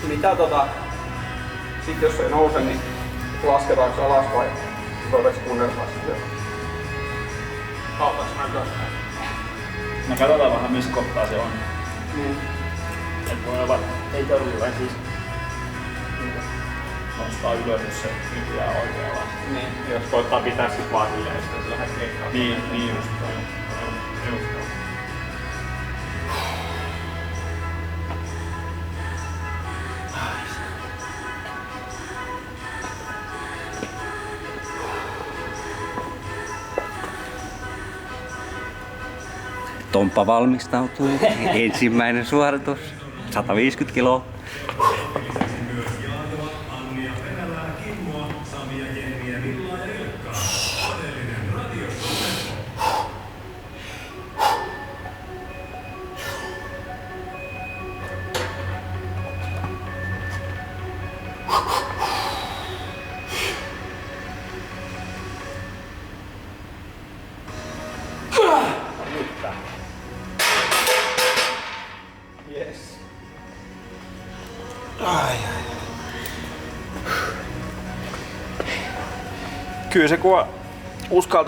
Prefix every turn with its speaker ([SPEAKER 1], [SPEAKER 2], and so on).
[SPEAKER 1] Mitä sit jos ei nouse, niin lasketaanko alas vai voidaanko kunneltaa sitten? Hautaanko näköistä?
[SPEAKER 2] No katsotaan vähän missä kohtaa se on.
[SPEAKER 1] Niin.
[SPEAKER 2] Et voi olla, ei torjuleen siis nostaa ylös, jos se nykyään oikealla.
[SPEAKER 1] Niin.
[SPEAKER 3] Jos koittaa pitää sit vaan silleen, että se lähdet keikkaan.
[SPEAKER 2] Niin just toi.
[SPEAKER 4] Tomppa valmistautuu. Ensimmäinen suoritus. 150 kiloa.
[SPEAKER 1] Yes.
[SPEAKER 3] Kyllä se kun uskaltaa